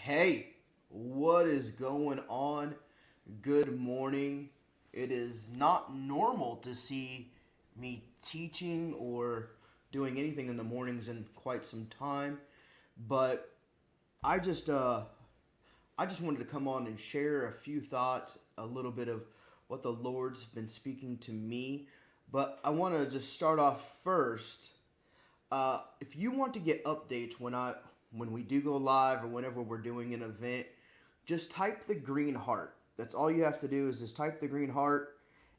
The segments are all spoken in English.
Hey, what is going on? Good morning. It is not normal to see me teaching or doing anything in the mornings in quite some time, but I just uh I just wanted to come on and share a few thoughts, a little bit of what the Lord's been speaking to me. But I want to just start off first. If you want to get updates when we do go live or whenever we're doing an event, just type the green heart. That's all you have to do is just type the green heart,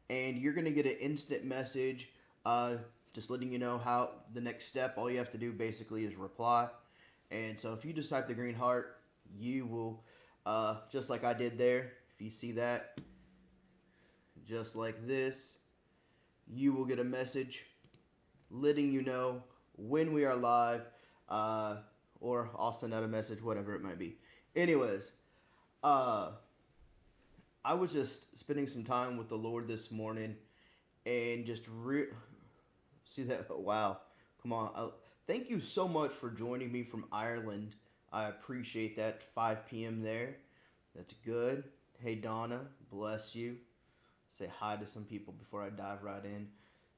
and you're gonna get an instant message, uh, just letting you know how the next step. All you have to do basically is reply. And so if you just type the green heart, you will, just like I did there. If you see that, just like this, you will get a message letting you know when we are live, uh, or I'll send out a message, whatever it might be. Anyways, uh, I was just spending some time with the Lord this morning, and just see that. Wow, come on! Thank you so much for joining me from Ireland. I appreciate that. 5 p.m. there. That's good. Hey Donna, bless you. Say hi to some people before I dive right in.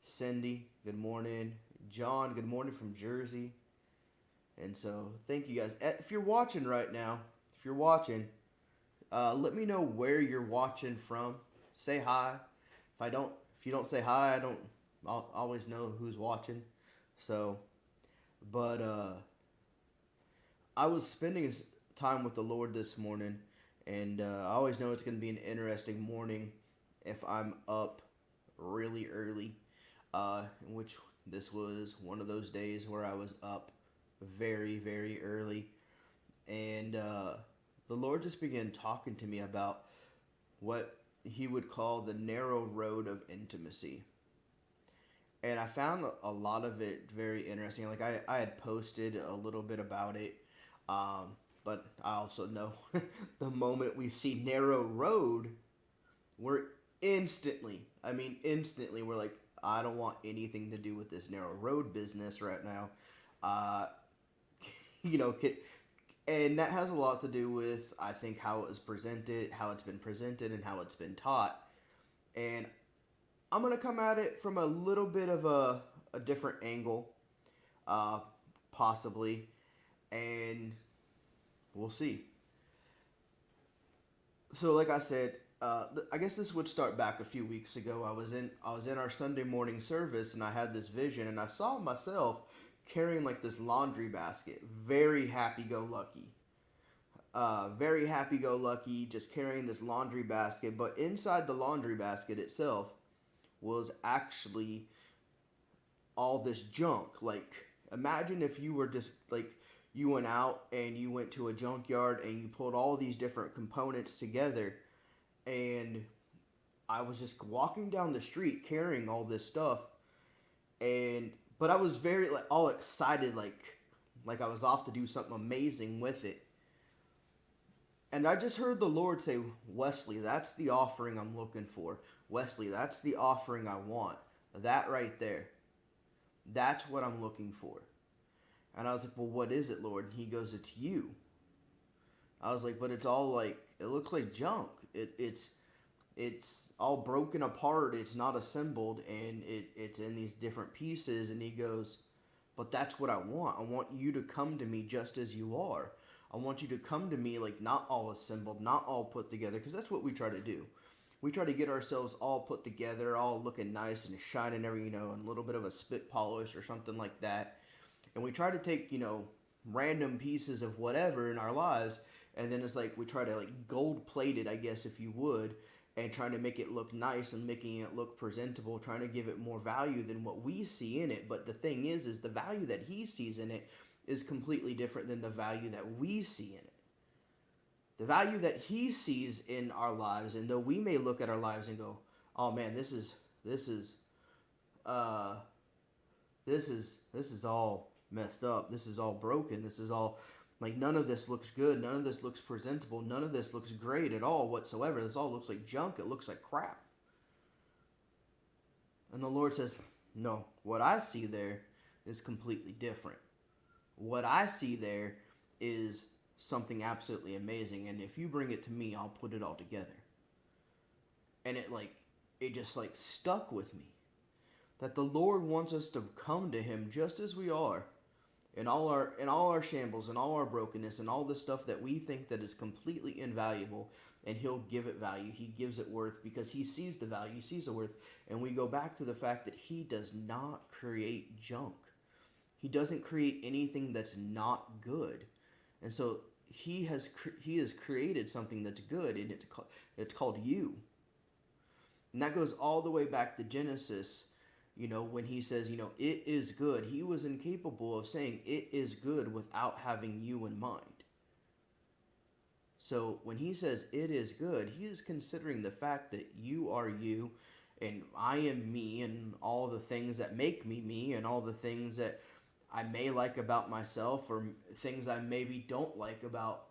Cindy, good morning. John, good morning from Jersey. And so, thank you guys. If you're watching right now, if you're watching, let me know where you're watching from. Say hi. If you don't say hi, I'll always know who's watching. So, but I was spending time with the Lord this morning, and I always know it's going to be an interesting morning if I'm up really early. Which this was one of those days where I was up very, very early. And the Lord just began talking to me about what He would call the narrow road of intimacy. And I found a lot of it very interesting. Like, I had posted a little bit about it, but I also know the moment we see narrow road, we're instantly, we're like, I don't want anything to do with this narrow road business right now. you know, and that has a lot to do with, I think, how it was presented, how it's been presented, and how it's been taught. And I'm gonna come at it from a little bit of a different angle, uh, possibly, and we'll see. So, like I said, I guess this would start back a few weeks ago. I was in our Sunday morning service, and I had this vision, and I saw myself carrying like this laundry basket, very happy go lucky, just carrying this laundry basket. But inside the laundry basket itself was actually all this junk. Like, imagine if you were just like, you went out and you went to a junkyard and you pulled all these different components together, and I was just walking down the street carrying all this stuff, and but I was very like all excited, like I was off to do something amazing with it. And I just heard the Lord say, Wesley, that's the offering I'm looking for. Wesley, that's the offering I want. That right there. That's what I'm looking for. And I was like, well, what is it, Lord? And he goes, it's you. I was like, but it's all like, it looks like junk. It's all broken apart. It's not assembled, and it's in these different pieces. And he goes, but that's what I want. I want you to come to me just as you are. I want you to come to me like not all assembled, not all put together, because that's what we try to do. We try to get ourselves all put together, all looking nice and shining, and a little bit of a spit polish or something like that. And we try to take, random pieces of whatever in our lives, and then it's like we try to like gold plate it, I guess, if you would, and trying to make it look nice and making it look presentable, trying to give it more value than what we see in it. But the thing is the value that he sees in it is completely different than the value that we see in it. The value that he sees in our lives, and though we may look at our lives and go, "Oh man, uh this is all messed up. This is all broken. This is all like none of this looks good. None of this looks presentable. None of this looks great at all whatsoever. This all looks like junk. It looks like crap." And the Lord says, "No, what I see there is completely different. What I see there is something absolutely amazing, and if you bring it to me, I'll put it all together." And it just like stuck with me that the Lord wants us to come to him just as we are, in all our shambles and all our brokenness and all the stuff that we think that is completely invaluable, and he'll give it value. He gives it worth because he sees the value, he sees the worth. And we go back to the fact that he does not create junk. He doesn't create anything that's not good. And so he has created something that's good, and it's called you. And that goes all the way back to Genesis, when he says, it is good. He was incapable of saying it is good without having you in mind. So when he says it is good, he is considering the fact that you are you, and I am me, and all the things that make me me, and all the things that I may like about myself, or things I maybe don't like about,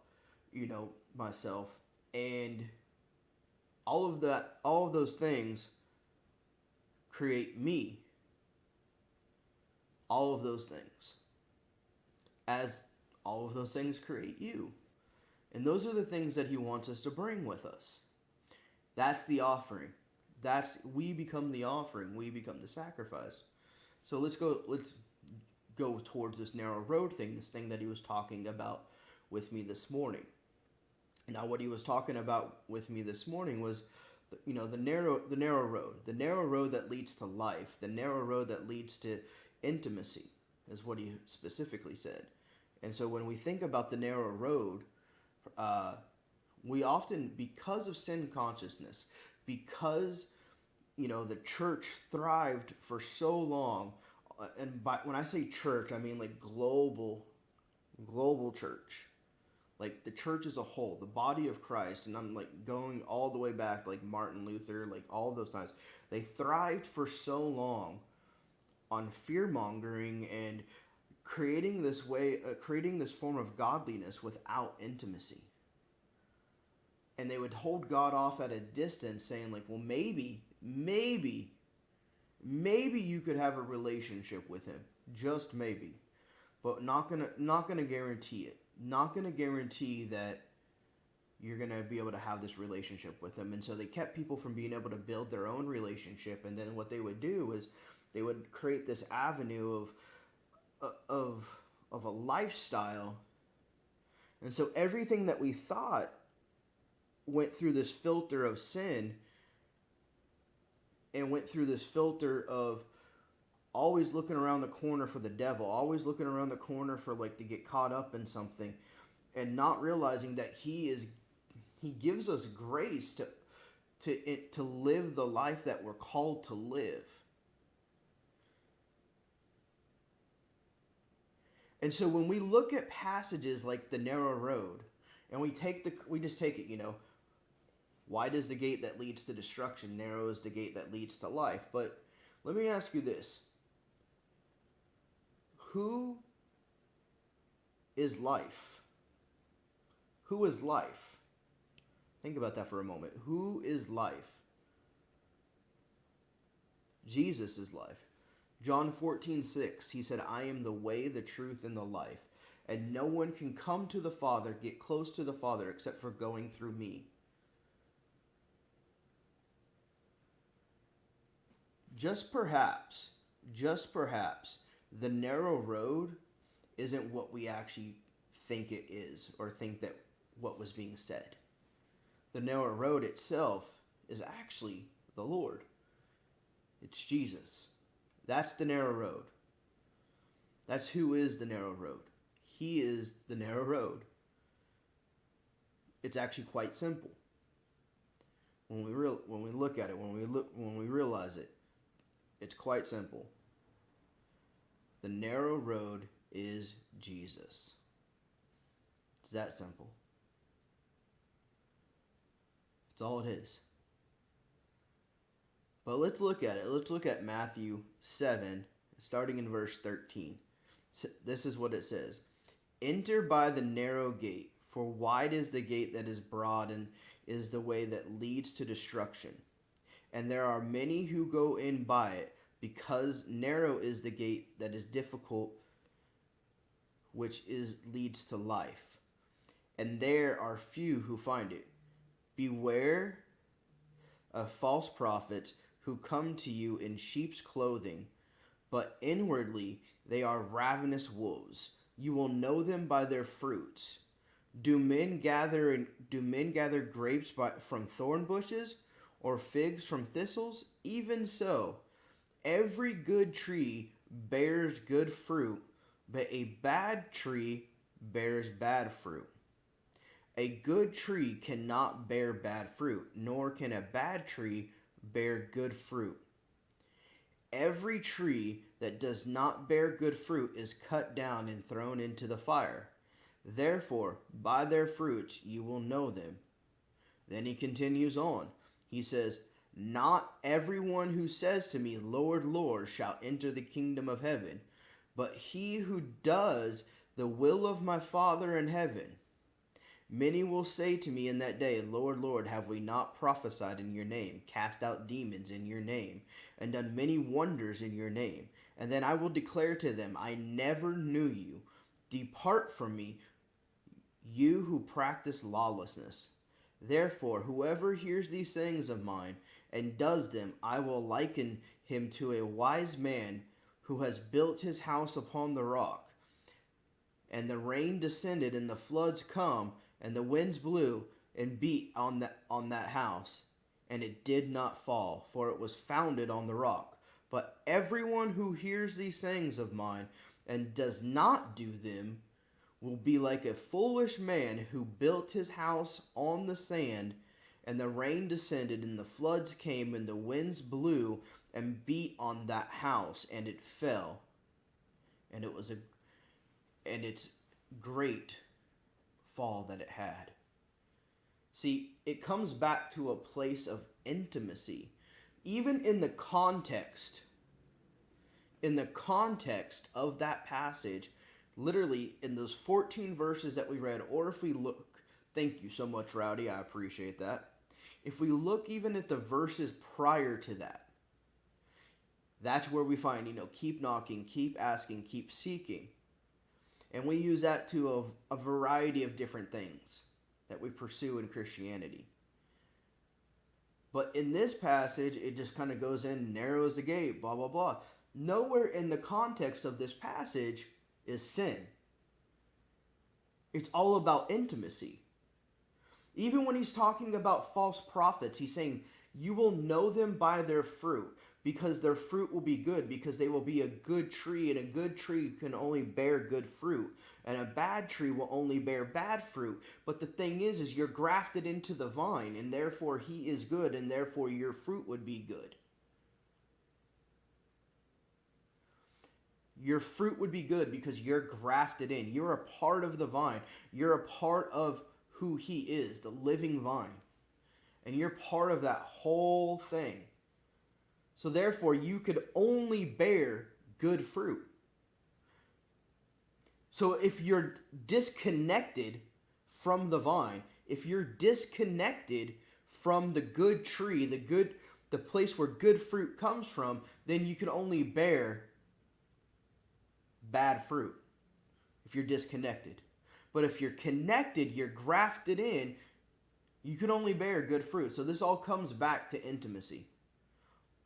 myself. And all of those things create me. All of those things. As all of those things create you. And those are the things that he wants us to bring with us. That's the offering. We become the offering. We become the sacrifice. So let's go towards this narrow road thing, this thing that he was talking about with me this morning. Now, what he was talking about with me this morning was, the narrow road that leads to life, the narrow road that leads to intimacy, is what he specifically said. And so when we think about the narrow road, we often, because of sin consciousness, because the church thrived for so long, when I say church, I mean like global church, like the church as a whole, the body of Christ. And I'm like going all the way back, like Martin Luther, like all those times. They thrived for so long on fear mongering and creating this form of godliness without intimacy. And they would hold God off at a distance, saying like, well, maybe you could have a relationship with him, just maybe. but not gonna guarantee it. Not gonna guarantee that you're gonna be able to have this relationship with him. And so they kept people from being able to build their own relationship. And then what they would do is they would create this avenue of a lifestyle. And so everything that we thought went through this filter of sin and went through this filter of always looking around the corner for the devil, always looking around the corner for like to get caught up in something, and not realizing that he gives us grace to live the life that we're called to live. And so when we look at passages like the narrow road, and we just take it, wide is the gate that leads to destruction, narrow is the gate that leads to life. But let me ask you this. Who is life? Who is life? Think about that for a moment. Who is life? Jesus is life. John 14:6, he said, I am the way, the truth, and the life. And no one can come to the Father, get close to the Father, except for going through me. Just perhaps, the narrow road isn't what we actually think it is, or think that what was being said. The narrow road itself is actually the Lord. It's Jesus. That's the narrow road. That's who is the narrow road. He is the narrow road. It's actually quite simple. When we look at it, when we realize it, it's quite simple. The narrow road is Jesus. It's that simple. It's all it is. But let's look at it. Let's look at Matthew 7, starting in verse 13. This is what it says. Enter by the narrow gate, for wide is the gate that is broad, and is the way that leads to destruction. And there are many who go in by it, because narrow is the gate that is difficult, which leads to life. And there are few who find it. Beware of false prophets who come to you in sheep's clothing, but inwardly they are ravenous wolves. You will know them by their fruits. Do men gather grapes from thorn bushes, or figs from thistles? Even so, every good tree bears good fruit, but a bad tree bears bad fruit. A good tree cannot bear bad fruit, nor can a bad tree bear good fruit. Every tree that does not bear good fruit is cut down and thrown into the fire. Therefore, by their fruits you will know them. Then he continues on. He says, not everyone who says to me, Lord, Lord, shall enter the kingdom of heaven, but he who does the will of my Father in heaven. Many will say to me in that day, Lord, Lord, have we not prophesied in your name, cast out demons in your name, and done many wonders in your name? And then I will declare to them, I never knew you. Depart from me, you who practice lawlessness. Therefore, whoever hears these sayings of mine and does them, I will liken him to a wise man who has built his house upon the rock. And the rain descended, and the floods come, and the winds blew and beat on that house, and it did not fall, for it was founded on the rock. But everyone who hears these sayings of mine and does not do them will be like a foolish man who built his house on the sand, and the rain descended, and the floods came, and the winds blew and beat on that house, and it fell. And it's great fall that it had. See, it comes back to a place of intimacy. Even in the context of that passage, literally in those 14 verses that we read, or if we look, thank you so much, Rowdy, I appreciate that. If we look even at the verses prior to that, that's where we find, keep knocking, keep asking, keep seeking. And we use that to a variety of different things that we pursue in Christianity. But in this passage, it just kind of goes in, narrows the gate, blah, blah, blah. Nowhere in the context of this passage is sin. It's all about intimacy. Even when he's talking about false prophets, he's saying, you will know them by their fruit, because their fruit will be good, because they will be a good tree, and a good tree can only bear good fruit, and a bad tree will only bear bad fruit. But the thing is you're grafted into the vine, and therefore he is good, and therefore your fruit would be good. Your fruit would be good because you're grafted in. You're a part of the vine. You're a part of who he is, the living vine. And you're part of that whole thing. So therefore, you could only bear good fruit. So if you're disconnected from the vine, if you're disconnected from the good tree, the place where good fruit comes from, then you can only bear bad fruit if you're disconnected. But if you're connected, you're grafted in, you can only bear good fruit. So this all comes back to intimacy.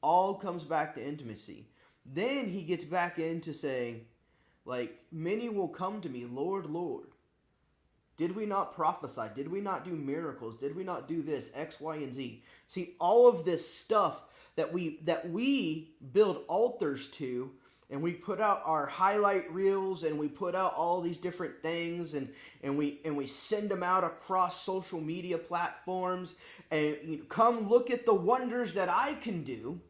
All comes back to intimacy. Then he gets back into saying, like, many will come to me, Lord, Lord. Did we not prophesy? Did we not do miracles? Did we not do this, X, Y, and Z? See, all of this stuff that we build altars to, and we put out our highlight reels, and we put out all these different things, and we send them out across social media platforms, and come look at the wonders that I can do.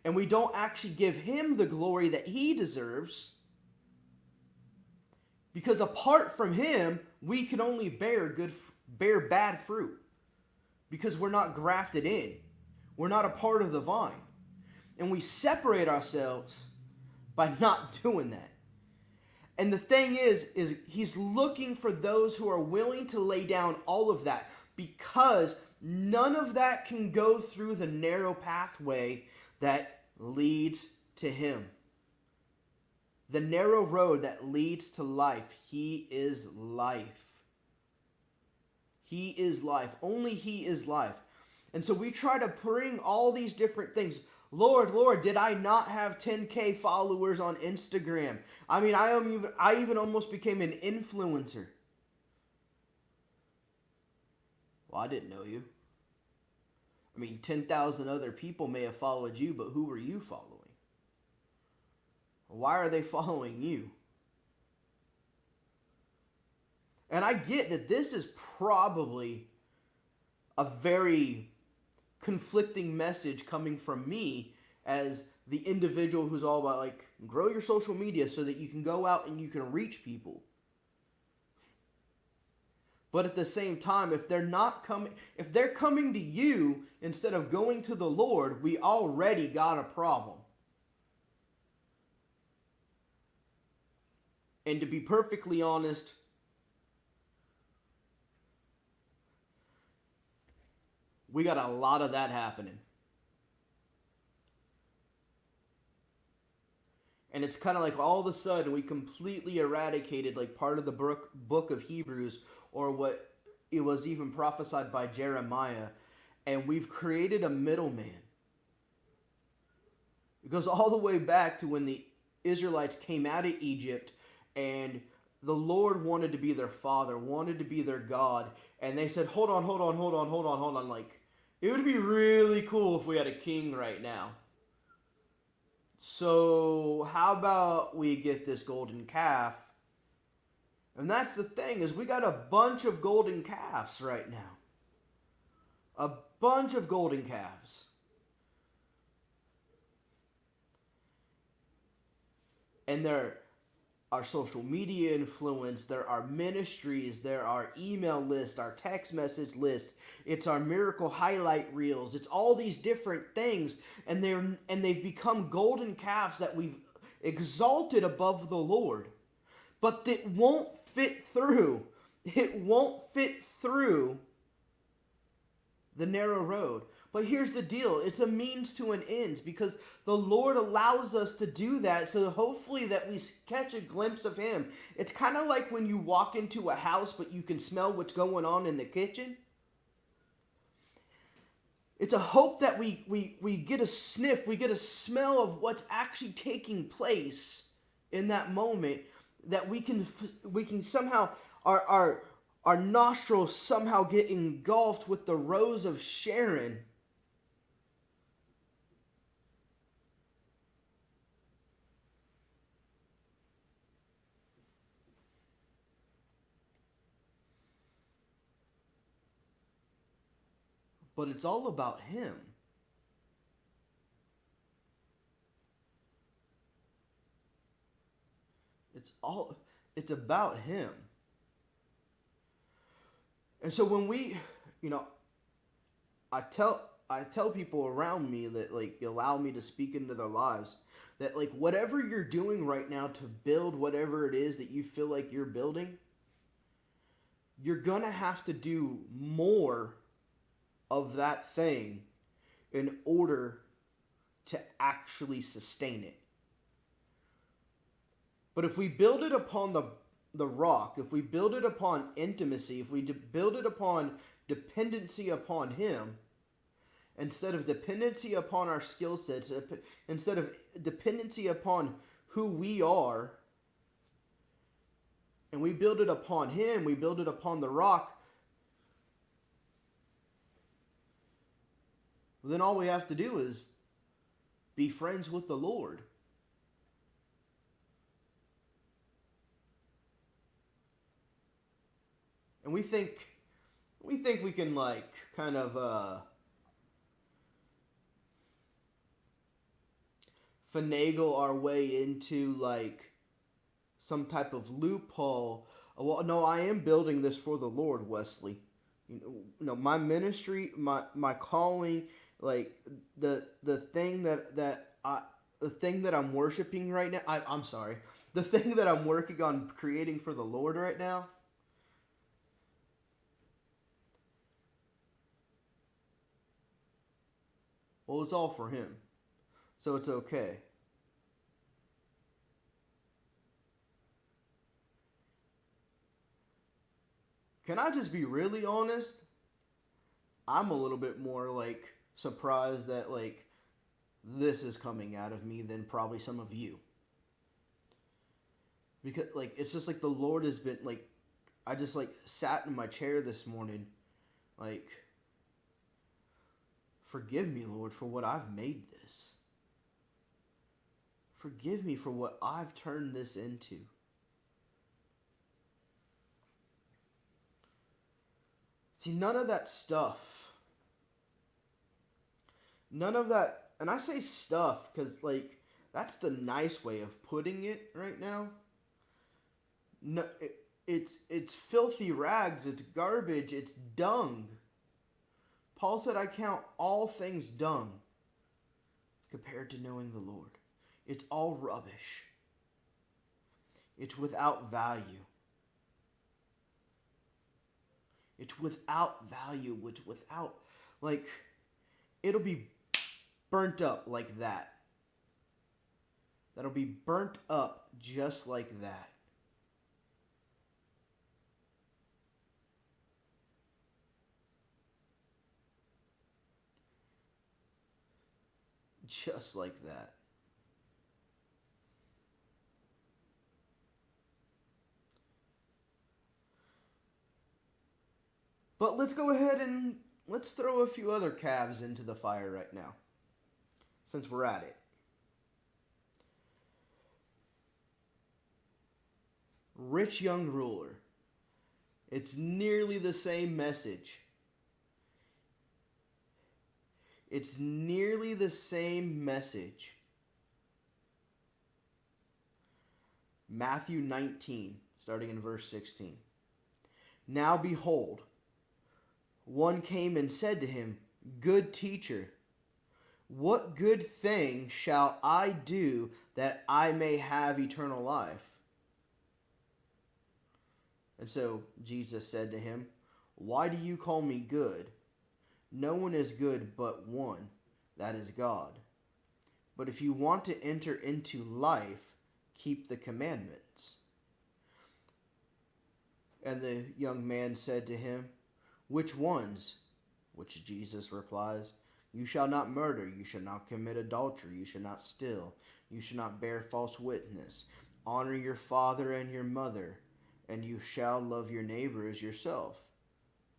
And we don't actually give him the glory that he deserves. Because apart from him, we can only bear bad fruit. Because we're not grafted in. We're not a part of the vine. And we separate ourselves by not doing that. And the thing is he's looking for those who are willing to lay down all of that. Because none of that can go through the narrow pathway that leads to him. The narrow road that leads to life. He is life. He is life. Only he is life. And so we try to bring all these different things. Lord, Lord, did I not have 10K followers on Instagram? I mean, I even almost became an influencer. Well, I didn't know you. I mean, 10,000 other people may have followed you, but who were you following? Why are they following you? And I get that this is probably a very conflicting message coming from me as the individual who's all about, like, grow your social media so that you can go out and you can reach people. But at the same time, if they're coming to you instead of going to the Lord, we already got a problem. And to be perfectly honest, we got a lot of that happening. And it's kind of like all of a sudden we completely eradicated like part of the book of Hebrews, or what it was even prophesied by Jeremiah, and we've created a middleman. It goes all the way back to when the Israelites came out of Egypt, and the Lord wanted to be their father, wanted to be their God, and they said, hold on, like, it would be really cool if we had a king right now. So how about we get this golden calf? And that's the thing, is we got a bunch of golden calves right now. A bunch of golden calves. And there are social media influence, there are ministries, there are email lists, our text message list, it's our miracle highlight reels, it's all these different things, and they've become golden calves that we've exalted above the Lord. But it won't fit through. It won't fit through the narrow road. But here's the deal. It's a means to an end because the Lord allows us to do that so hopefully that we catch a glimpse of him. It's kind of like when you walk into a house but you can smell what's going on in the kitchen. It's a hope that we get a sniff, we get a smell of what's actually taking place in that moment, that we can somehow, our nostrils somehow get engulfed with the rose of Sharon. But it's all about him. It's about him. And so when we, you know, I tell people around me that like allow me to speak into their lives that like whatever you're doing right now to build whatever it is that you feel like you're building, you're going to have to do more of that thing in order to actually sustain it. But if we build it upon the rock, if we build it upon intimacy, if we build it upon dependency upon him, instead of dependency upon our skill sets, instead of dependency upon who we are, and we build it upon him, we build it upon the rock, then all we have to do is be friends with the Lord. And we think we can like kind of finagle our way into like some type of loophole. Well, no, I am building this for the Lord, Wesley. You know, my ministry, my calling, like the thing the thing that I'm worshiping right now. I'm sorry, the thing that I'm working on creating for the Lord right now. Well, it's all for him, so it's okay. Can I just be really honest? I'm a little bit more like surprised that like this is coming out of me than probably some of you. Because like it's just like the Lord has been like I just like sat in my chair this morning like forgive me, Lord, for what I've made this. Forgive me for what I've turned this into. See, none of that stuff, none of that, and I say stuff because, like, that's the nice way of putting it right now. No, it's filthy rags, it's garbage, it's dung. Paul said, I count all things dung compared to knowing the Lord. It's all rubbish. It's without value. It's without value, which without, like, it'll be burnt up like that. That'll be burnt up just like that. Just like that. But let's go ahead and let's throw a few other calves into the fire right now, since we're at it. Rich young ruler. It's nearly the same message. It's nearly the same message. Matthew 19, starting in verse 16. Now behold, one came and said to him, Good teacher, what good thing shall I do that I may have eternal life? And so Jesus said to him, Why do you call me good? No one is good but one, that is God. But if you want to enter into life, keep the commandments." And the young man said to him, "Which ones?" Which Jesus replies, "You shall not murder, you shall not commit adultery, you shall not steal, you shall not bear false witness, honor your father and your mother, and you shall love your neighbor as yourself."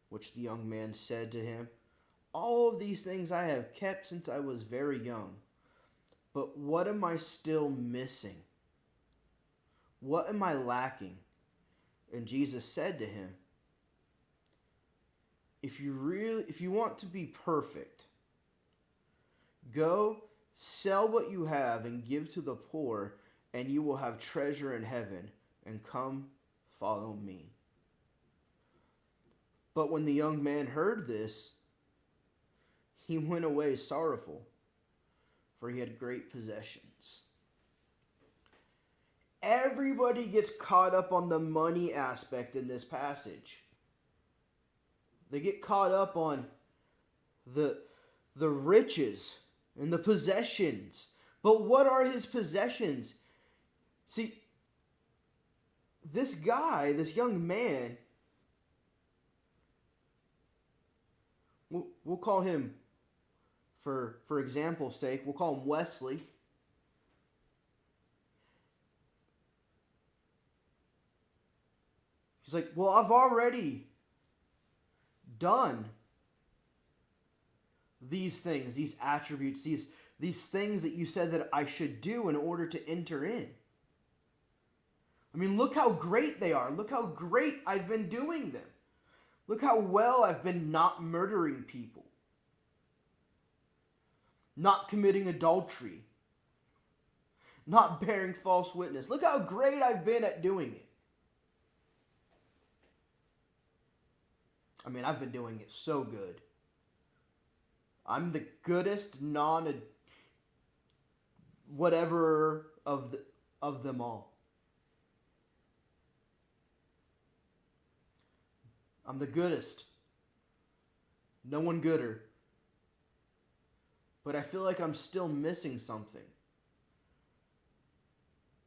Which the young man said to him, "All of these things I have kept since I was very young. But what am I still missing? What am I lacking?" And Jesus said to him, if you want to be perfect, go sell what you have and give to the poor, and you will have treasure in heaven, and come follow me." But when the young man heard this, he went away sorrowful, for he had great possessions. Everybody gets caught up on the money aspect in this passage. They get caught up on the riches and the possessions. But what are his possessions? See, this guy, this young man, we'll call him, for example's sake, we'll call him Wesley. He's like, "Well, I've already done these things, these attributes, these things that you said that I should do in order to enter in. I mean, look how great they are. Look how great I've been doing them. Look how well I've been not murdering people, not committing adultery, not bearing false witness. Look how great I've been at doing it. I mean, I've been doing it so good. I'm the goodest whatever of them all. I'm the goodest. No one gooder. But I feel like I'm still missing something.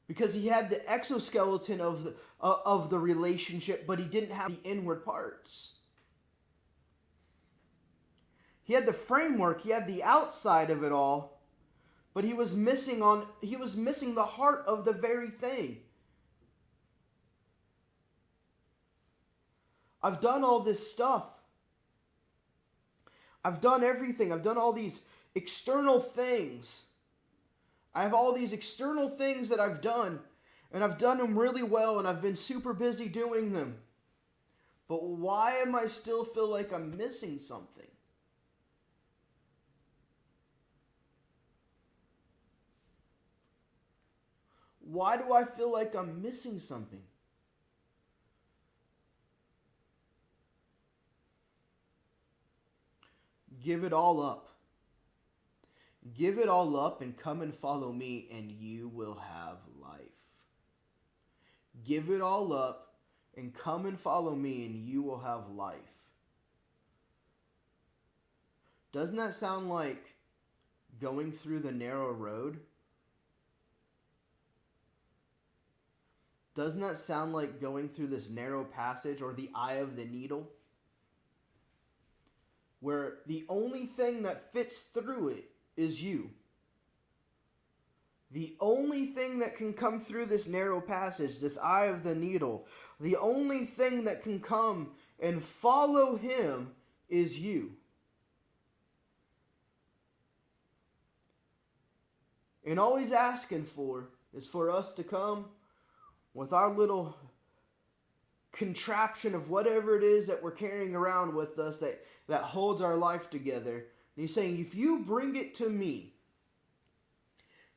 Because he had the exoskeleton of the relationship, but he didn't have the inward parts. He had the framework, he had the outside of it all, but he was missing the heart of the very thing. I've done all this stuff. I've done everything. I've done all these external things. I have all these external things that I've done, and I've done them really well, and I've been super busy doing them. But why am I still feel like I'm missing something? Why do I feel like I'm missing something? Give it all up. Give it all up and come and follow me, and you will have life. Give it all up and come and follow me, and you will have life. Doesn't that sound like going through the narrow road? Doesn't that sound like going through this narrow passage or the eye of the needle? Where the only thing that fits through it is you. The only thing that can come through this narrow passage, this eye of the needle, the only thing that can come and follow him is you. And all he's asking for is for us to come with our little contraption of whatever it is that we're carrying around with us that holds our life together. And he's saying, if you bring it to me,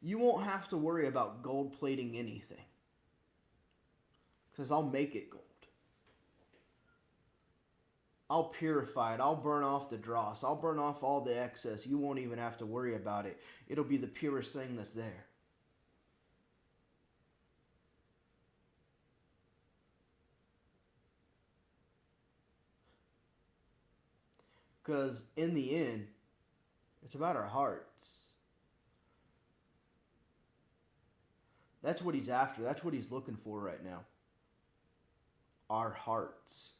you won't have to worry about gold plating anything. Because I'll make it gold. I'll purify it. I'll burn off the dross. I'll burn off all the excess. You won't even have to worry about it. It'll be the purest thing that's there. Because in the end, it's about our hearts. That's what he's after. That's what he's looking for right now. Our hearts.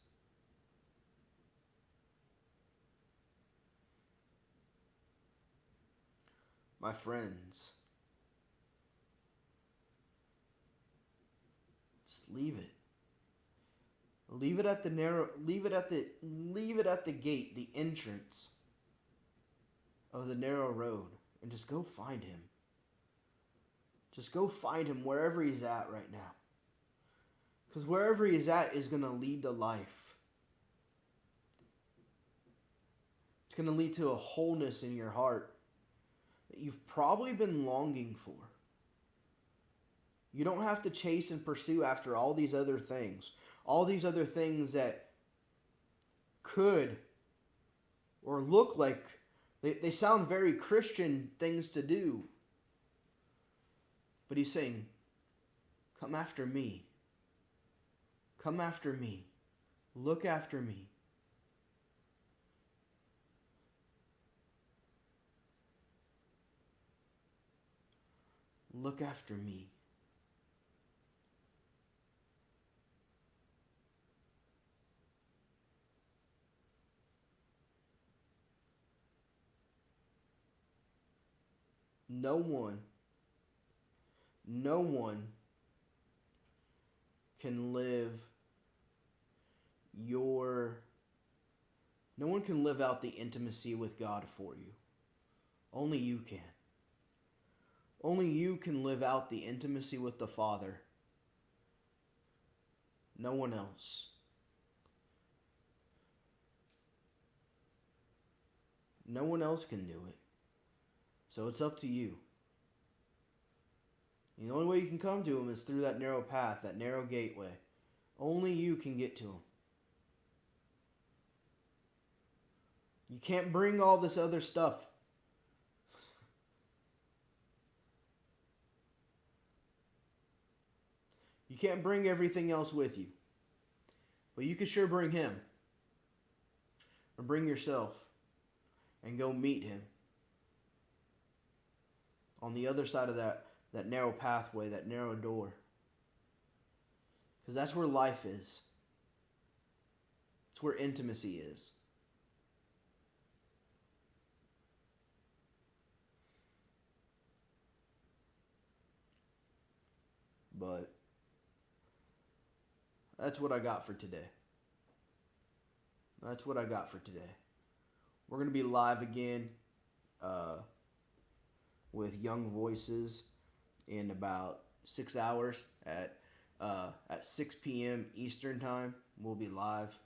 My friends, just leave it. Leave it at the gate, the entrance of the narrow road, and just go find him. Just go find him wherever he's at right now. Because wherever he's at is going to lead to life. It's going to lead to a wholeness in your heart that you've probably been longing for. You don't have to chase and pursue after all these other things. All these other things that could or look like they sound very Christian things to do. But he's saying, come after me. Come after me. Look after me. Look after me. No one can live no one can live out the intimacy with God for you. Only you can. Only you can live out the intimacy with the Father. No one else. No one else can do it. So it's up to you. And the only way you can come to him is through that narrow path, that narrow gateway. Only you can get to him. You can't bring all this other stuff. You can't bring everything else with you. But you can sure bring him. Or bring yourself. And go meet him. On the other side of that narrow pathway, that narrow door. Because that's where life is. It's where intimacy is. But that's what I got for today. That's what I got for today. We're going to be live again with Young Voices in about 6 hours at 6 p.m. Eastern Time. We'll be live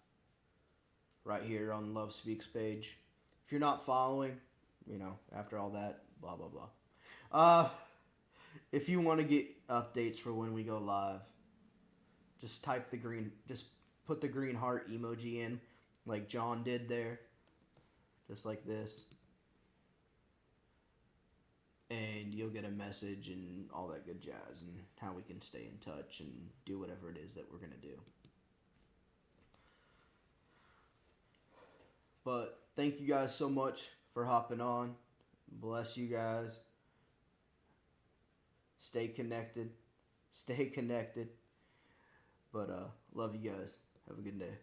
right here on Love Speaks page. If you're not following, after all that, blah, blah, blah. If you want to get updates for when we go live, just put the green heart emoji in like John did there. Just like this. And you'll get a message and all that good jazz and how we can stay in touch and do whatever it is that we're going to do. But thank you guys so much for hopping on. Bless you guys. Stay connected. Stay connected. But love you guys. Have a good day.